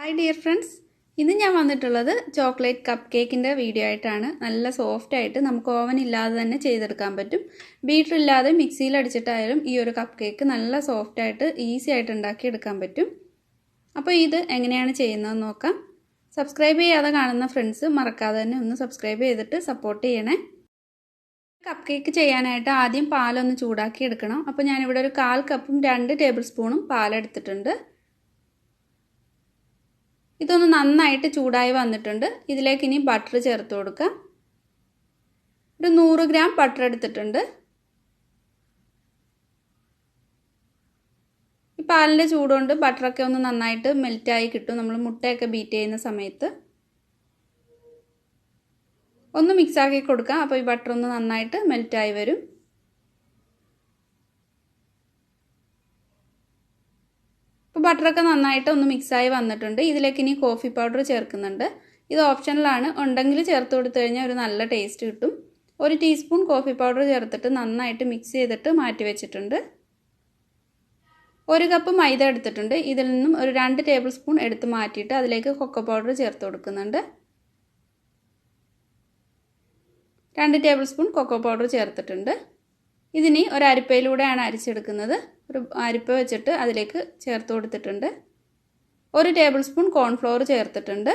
Hi dear friends, ഇന്ന് ഞാൻ വന്നിട്ടുള്ളത് ചോക്ലേറ്റ് കപ്പ് കേക്കിന്റെ വീഡിയോ ആയിട്ടാണ്. നല്ല സോഫ്റ്റ് ആയിട്ട് നമുക്ക് ഓവൻ ഇല്ലാതെ തന്നെ ചെയ്തെടുക്കാൻ പറ്റും. ബീറ്റർ ഇല്ലാതെ മിക്സിയിൽ അടിച്ചിട്ടായാലും ഈ ഒരു കപ്പ് കേക്ക് നല്ല സോഫ്റ്റ് ആയിട്ട് ഈസി ആയിട്ട് ഉണ്ടാക്കി എടുക്കാൻ പറ്റും. അപ്പോൾ ഇത് എങ്ങനെയാണ് ചെയ്യുന്നതെന്ന് നോക്കാം. സബ്സ്ക്രൈബ് ചെയ്യാതെ കാണുന്ന ഫ്രണ്ട്സ് മറക്കാതെ തന്നെ ഒന്ന് സബ്സ്ക്രൈബ് ചെയ്തിട്ട് സപ്പോർട്ട് ചെയ്യണേ. കപ്പ് കേക്ക് ചെയ്യാനായിട്ട് ആദ്യം പാലൊന്ന് ചൂടാക്കി എടുക്കണം. അപ്പോൾ ഞാൻ ഇവിടെ ഒരു 1/4 കപ്പും 2 ടേബിൾ സ്പൂണും പാൽ എടുത്തിട്ടുണ്ട്. ഇതൊന്ന് നന്നായിട്ട് ചൂടായി വന്നിട്ടുണ്ട്. ഇതിലേക്ക് ഇനി ബട്ടർ ചേർത്ത് കൊടുക്കാം. ഒരു 100 ഗ്രാം ബട്ടർ എടുത്തിട്ടുണ്ട്. ഈ പാലിന്റെ ചൂടുകൊണ്ട് ബട്ടറൊക്കെ ഒന്ന് നന്നായിട്ട് മെൽറ്റ് ആയി കിട്ടും. നമ്മൾ മുട്ടയൊക്കെ ബീറ്റ് ചെയ്യുന്ന സമയത്ത് ഒന്ന് മിക്സ് ആക്കി കൊടുക്കാം. അപ്പോൾ ഈ ബട്ടർ ഒന്ന് നന്നായിട്ട് മെൽറ്റ് ആയി വരും. ബട്ടറൊക്കെ നന്നായിട്ട് ഒന്ന് മിക്സ് ആയി വന്നിട്ടുണ്ട്. ഇതിലേക്ക് ഇനി കോഫി പൗഡർ ചേർക്കുന്നുണ്ട്. ഇത് ഓപ്ഷണലാണ്, ഉണ്ടെങ്കിൽ ചേർത്ത് കൊടുത്തു കഴിഞ്ഞാൽ ഒരു നല്ല ടേസ്റ്റ് കിട്ടും. 1 ടീസ്പൂൺ കോഫി പൗഡർ ചേർത്തിട്ട് നന്നായിട്ട് മിക്സ് ചെയ്തിട്ട് മാറ്റി വെച്ചിട്ടുണ്ട്. 1 കപ്പ് മൈദ എടുത്തിട്ടുണ്ട്. ഇതിൽ നിന്നും ഒരു 2 ടേബിൾ സ്പൂൺ എടുത്ത് മാറ്റിയിട്ട് അതിലേക്ക് കൊക്കോ പൗഡർ ചേർത്ത് കൊടുക്കുന്നുണ്ട്. 2 ടേബിൾ സ്പൂൺ കൊക്കോ പൗഡർ ചേർത്തിട്ടുണ്ട്. ഇതിനി ഒരു അരിപ്പയിലൂടെയാണ് അരിച്ചെടുക്കുന്നത്. ഒരു അരിപ്പ വെച്ചിട്ട് അതിലേക്ക് ചേർത്ത് കൊടുത്തിട്ടുണ്ട്. 1 ടേബിൾ സ്പൂൺ കോൺഫ്ലോർ ചേർത്തിട്ടുണ്ട്.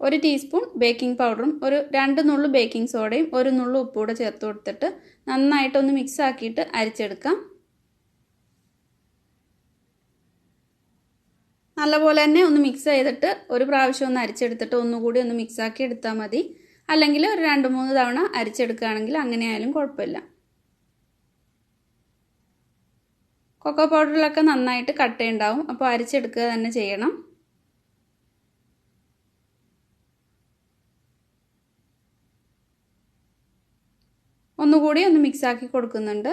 1 ടീസ്പൂൺ ബേക്കിംഗ് പൗഡറും ഒരു 2 നുള്ളു ബേക്കിംഗ് സോഡയും 1 നുള്ളു ഉപ്പൂടെ ചേർത്ത് കൊടുത്തിട്ട് നന്നായിട്ടൊന്ന് മിക്സ് ആക്കിയിട്ട് അരിച്ചെടുക്കാം. നല്ലപോലെ തന്നെ ഒന്ന് മിക്സ് ചെയ്തിട്ട് ഒരു പ്രാവശ്യം ഒന്ന് അരിച്ചെടുത്തിട്ട് ഒന്നുകൂടി ഒന്ന് മിക്സ് ആക്കി എടുത്താൽ മതി. അല്ലെങ്കിൽ ഒരു 2-3 തവണ അരിച്ചെടുക്കുകയാണെങ്കിൽ അങ്ങനെ ആയാലും കുഴപ്പമില്ല. കൊക്കോ പൗഡറിലൊക്കെ നന്നായിട്ട് കട്ടയുണ്ടാവും. അപ്പോൾ അരിച്ചെടുക്കുക തന്നെ ചെയ്യണം. ഒന്നുകൂടി ഒന്ന് മിക്സ് ആക്കി കൊടുക്കുന്നുണ്ട്.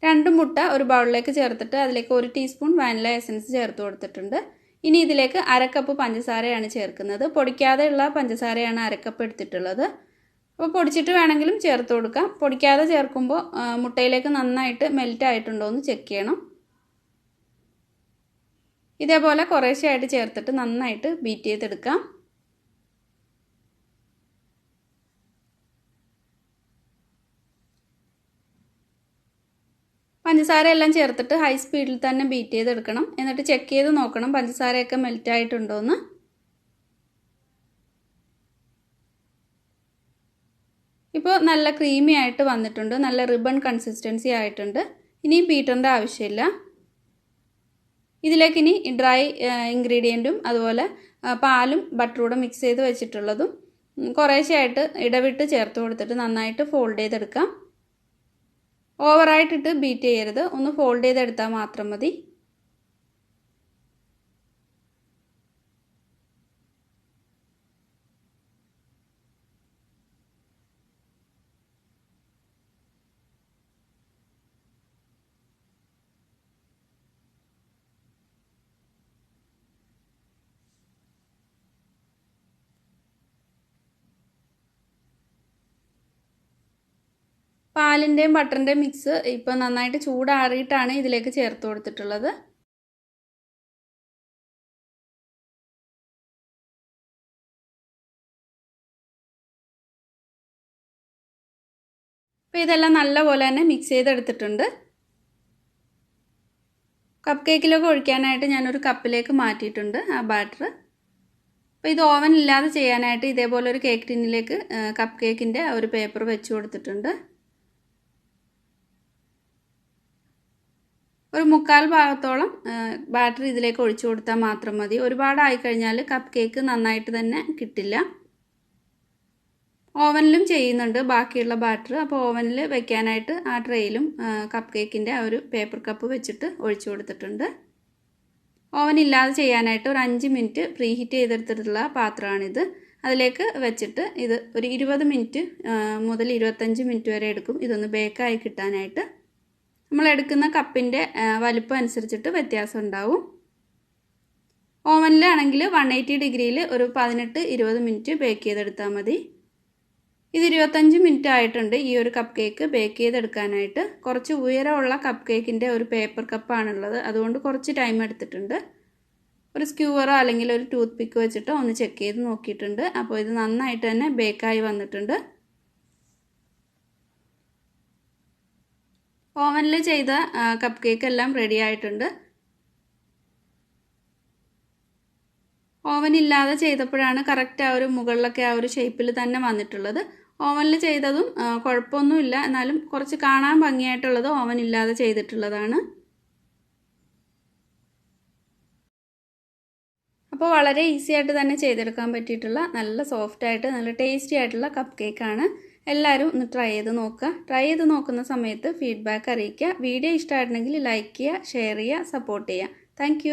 2 മുട്ട ഒരു ബൗളിലേക്ക് ചേർത്തിട്ട് അതിലേക്ക് 1 ടീസ്പൂൺ വാനില എസൻസ് ചേർത്ത് കൊടുത്തിട്ടുണ്ട്. ഇനി ഇതിലേക്ക് 1/2 കപ്പ് പഞ്ചസാരയാണ് ചേർക്കുന്നത്. പൊടിക്കാതെയുള്ള പഞ്ചസാരയാണ് 1/2 കപ്പ് എടുത്തിട്ടുള്ളത്. അപ്പോൾ പൊടിച്ചിട്ട് വേണമെങ്കിലും ചേർത്ത് കൊടുക്കാം. പൊടിക്കാതെ ചേർക്കുമ്പോൾ മുട്ടയിലേക്ക് നന്നായിട്ട് മെൽറ്റ് ആയിട്ടുണ്ടോ എന്ന് ചെക്ക് ചെയ്യണം. ഇതേപോലെ കുറേശ്ശെയായിട്ട് ചേർത്തിട്ട് നന്നായിട്ട് ബീറ്റ് ചെയ്തെടുക്കാം. പഞ്ചസാര എല്ലാം ചേർത്തിട്ട് ഹൈ സ്പീഡിൽ തന്നെ ബീറ്റ് ചെയ്തെടുക്കണം. എന്നിട്ട് ചെക്ക് ചെയ്ത് നോക്കണം പഞ്ചസാരയൊക്കെ മെൽറ്റ് ആയിട്ടുണ്ടോ എന്ന്. ഇപ്പോൾ നല്ല ക്രീമി ആയിട്ട് വന്നിട്ടുണ്ട്. നല്ല റിബൺ കൺസിസ്റ്റൻസി ആയിട്ടുണ്ട്. ഇനി ബീറ്ററിൻ്റെ ആവശ്യമില്ല. ഇതിലേക്ക് ഇനി ഡ്രൈ ഇൻഗ്രീഡിയൻറ്റും അതുപോലെ പാലും ബട്ടറൂടെ മിക്സ് ചെയ്ത് വെച്ചിട്ടുള്ളതും കുറേശ്ശെയായിട്ട് ഇടവിട്ട് ചേർത്ത് കൊടുത്തിട്ട് നന്നായിട്ട് ഫോൾഡ് ചെയ്തെടുക്കാം. ഓവറായിട്ടിട്ട് ബീറ്റ് ചെയ്യരുത്. ഒന്ന് ഫോൾഡ് ചെയ്തെടുത്താൽ മാത്രം മതി. പാലിൻ്റെയും ബട്ടറിൻ്റെയും മിക്സ് ഇപ്പോൾ നന്നായിട്ട് ചൂടാറിയിട്ടാണ് ഇതിലേക്ക് ചേർത്ത് കൊടുത്തിട്ടുള്ളത്. അപ്പോൾ ഇതെല്ലാം നല്ലപോലെ തന്നെ മിക്സ് ചെയ്തെടുത്തിട്ടുണ്ട്. കപ്പ് കേക്കിലൊക്കെ ഒഴിക്കാനായിട്ട് ഞാനൊരു കപ്പിലേക്ക് മാറ്റിയിട്ടുണ്ട് ആ ബാറ്റർ. അപ്പോൾ ഇത് ഓവൻ ഇല്ലാതെ ചെയ്യാനായിട്ട് ഇതേപോലെ ഒരു കേക്ക് ടിന്നിലേക്ക് കപ്പ് കേക്കിൻ്റെ ഒരു പേപ്പർ വെച്ച് കൊടുത്തിട്ടുണ്ട്. ഒരു 1/4 ഭാഗത്തോളം ബാറ്റർ ഇതിലേക്ക് ഒഴിച്ചു കൊടുത്താൽ മാത്രം മതി. ഒരുപാടായി കഴിഞ്ഞാൽ കപ്പ് കേക്ക് നന്നായിട്ട് തന്നെ കിട്ടില്ല. ഓവനിലും ചെയ്യുന്നുണ്ട് ബാക്കിയുള്ള ബാറ്റർ. അപ്പോൾ ഓവനിൽ വെക്കാനായിട്ട് ആ ട്രേയിലും കപ്പ് കേക്കിൻ്റെ ഒരു പേപ്പർ കപ്പ് വെച്ചിട്ട് ഒഴിച്ചു കൊടുത്തിട്ടുണ്ട്. ഓവൻ ഇല്ലാതെ ചെയ്യാനായിട്ട് ഒരു 5 മിനിറ്റ് പ്രീ ഹീറ്റ് ചെയ്തെടുത്തിട്ടുള്ള പാത്രമാണിത്. അതിലേക്ക് വെച്ചിട്ട് ഇത് ഒരു 20 മിനിറ്റ് മുതൽ 25 മിനിറ്റ് വരെ എടുക്കും ഇതൊന്ന് ബേക്കായി കിട്ടാനായിട്ട്. നമ്മൾ എടുക്കുന്ന കപ്പിൻ്റെ വലിപ്പം അനുസരിച്ചിട്ട് വ്യത്യാസം ഉണ്ടാവും. ഓവനിലാണെങ്കിൽ 180 ഡിഗ്രിയിൽ ഒരു 18-20 മിനിറ്റ് ബേക്ക് ചെയ്തെടുത്താൽ മതി. ഇത് 25 മിനിറ്റ് ആയിട്ടുണ്ട് ഈ ഒരു കപ്പ് കേക്ക് ബേക്ക് ചെയ്തെടുക്കാനായിട്ട്. കുറച്ച് ഉയരമുള്ള കപ്പ് കേക്കിൻ്റെ ഒരു പേപ്പർ കപ്പാണുള്ളത്, അതുകൊണ്ട് കുറച്ച് ടൈം എടുത്തിട്ടുണ്ട്. ഒരു സ്ക്യൂവറോ അല്ലെങ്കിൽ ഒരു ടൂത്ത് പിക്ക് വെച്ചിട്ടോ ഒന്ന് ചെക്ക് ചെയ്ത് നോക്കിയിട്ടുണ്ട്. അപ്പോൾ ഇത് നന്നായിട്ട് തന്നെ ബേക്കായി വന്നിട്ടുണ്ട്. ഓവനിൽ ചെയ്ത കപ്പ് കേക്ക് എല്ലാം റെഡി ആയിട്ടുണ്ട്. ഓവനില്ലാതെ ചെയ്തപ്പോഴാണ് കറക്റ്റ് ആ ഒരു മുകളിലൊക്കെ ആ ഒരു ഷേപ്പിൽ തന്നെ വന്നിട്ടുള്ളത്. ഓവനിൽ ചെയ്തതും കുഴപ്പമൊന്നുമില്ല, എന്നാലും കുറച്ച് കാണാൻ ഭംഗിയായിട്ടുള്ളത് ഓവനില്ലാതെ ചെയ്തിട്ടുള്ളതാണ്. അപ്പോൾ വളരെ ഈസി ആയിട്ട് തന്നെ ചെയ്തെടുക്കാൻ പറ്റിയിട്ടുള്ള നല്ല സോഫ്റ്റായിട്ട് നല്ല ടേസ്റ്റി ആയിട്ടുള്ള കപ്പ് കേക്കാണ്. എല്ലാവരും ഒന്ന് ട്രൈ ചെയ്ത് നോക്കുക. ട്രൈ ചെയ്ത് നോക്കുന്ന സമയത്ത് ഫീഡ്ബാക്ക് അറിയിക്കുക. വീഡിയോ ഇഷ്ടമായിട്ടുണ്ടെങ്കിൽ ലൈക്ക് ചെയ്യുക, ഷെയർ ചെയ്യുക, സപ്പോർട്ട് ചെയ്യുക. താങ്ക്